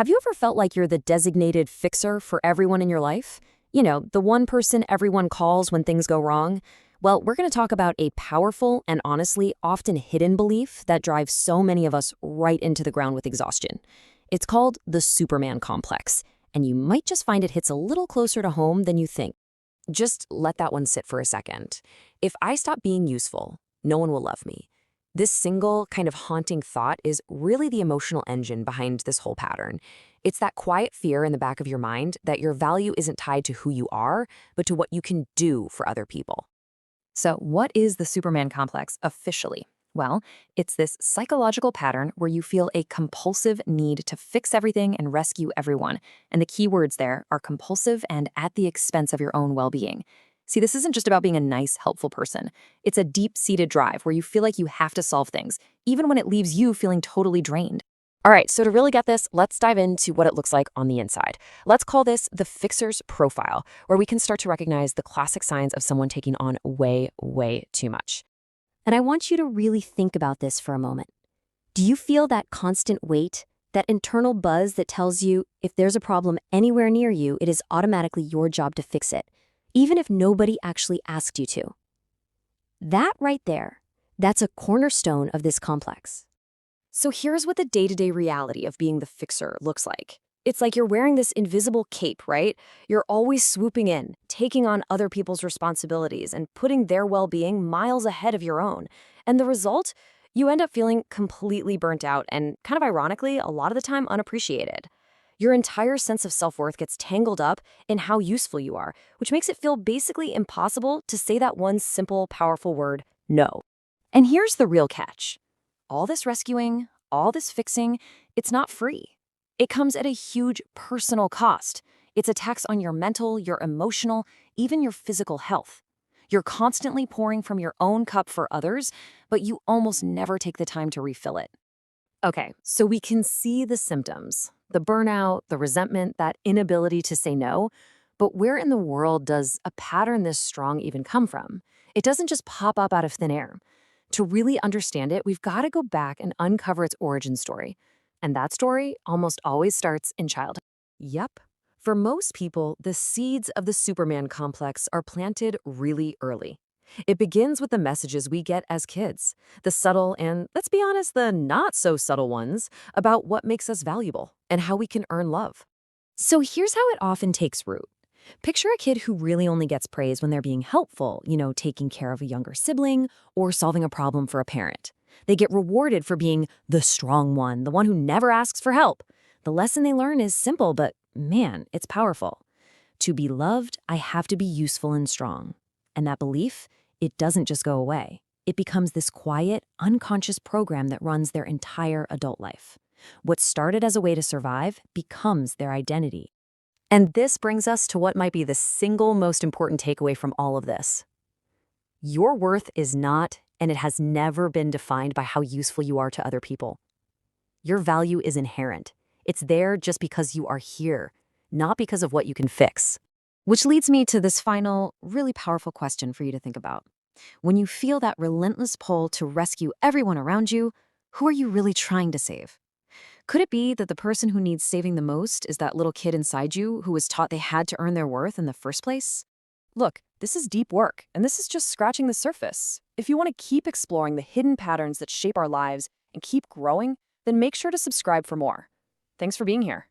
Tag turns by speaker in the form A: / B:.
A: Have you ever felt like you're the designated fixer for everyone in your life? You know, the one person everyone calls when things go wrong? Well, we're going to talk about a powerful and honestly often hidden belief that drives so many of us right into the ground with exhaustion. It's called the Superman complex, and you might just find it hits a little closer to home than you think. Just let that one sit for a second. If I stop being useful, no one will love me. This single kind of haunting thought is really the emotional engine behind this whole pattern. It's that quiet fear in the back of your mind that your value isn't tied to who you are, but to what you can do for other people. So, what is the Superman complex officially? Well, it's this psychological pattern where you feel a compulsive need to fix everything and rescue everyone. And the key words there are compulsive and at the expense of your own well-being. See, this isn't just about being a nice, helpful person. It's a deep-seated drive where you feel like you have to solve things, even when it leaves you feeling totally drained. All right, so to really get this, let's dive into what it looks like on the inside. Let's call this the fixer's profile, where we can start to recognize the classic signs of someone taking on way, way too much. And I want you to really think about this for a moment. Do you feel that constant weight, that internal buzz that tells you if there's a problem anywhere near you, it is automatically your job to fix it, even if nobody actually asked you to? That right there, that's a cornerstone of this complex. So here's what the day-to-day reality of being the fixer looks like. It's like you're wearing this invisible cape, right? You're always swooping in, taking on other people's responsibilities and putting their well-being miles ahead of your own. And the result? You end up feeling completely burnt out and, kind of ironically, a lot of the time unappreciated. Your entire sense of self-worth gets tangled up in how useful you are, which makes it feel basically impossible to say that one simple, powerful word, no. And here's the real catch. All this rescuing, all this fixing, it's not free. It comes at a huge personal cost. It's a tax on your mental, your emotional, even your physical health. You're constantly pouring from your own cup for others, but you almost never take the time to refill it. Okay, so we can see the symptoms, the burnout, the resentment, that inability to say no, but where in the world does a pattern this strong even come from? It doesn't just pop up out of thin air. To really understand it, we've got to go back and uncover its origin story. And that story almost always starts in childhood. Yep. For most people, the seeds of the Superman complex are planted really early. It begins with the messages we get as kids, the subtle and, let's be honest, the not so subtle ones about what makes us valuable and how we can earn love. So here's how it often takes root. Picture a kid who really only gets praise when they're being helpful, taking care of a younger sibling or solving a problem for a parent. They get rewarded for being the strong one, the one who never asks for help. The lesson they learn is simple, but man, it's powerful. To be loved, I have to be useful and strong. And that belief, it doesn't just go away. It becomes this quiet, unconscious program that runs their entire adult life. What started as a way to survive becomes their identity. And this brings us to what might be the single most important takeaway from all of this. Your worth is not, and it has never been defined by how useful you are to other people. Your value is inherent. It's there just because you are here, not because of what you can fix. Which leads me to this final, really powerful question for you to think about. When you feel that relentless pull to rescue everyone around you, who are you really trying to save? Could it be that the person who needs saving the most is that little kid inside you who was taught they had to earn their worth in the first place? Look, this is deep work, and this is just scratching the surface. If you want to keep exploring the hidden patterns that shape our lives and keep growing, then make sure to subscribe for more. Thanks for being here.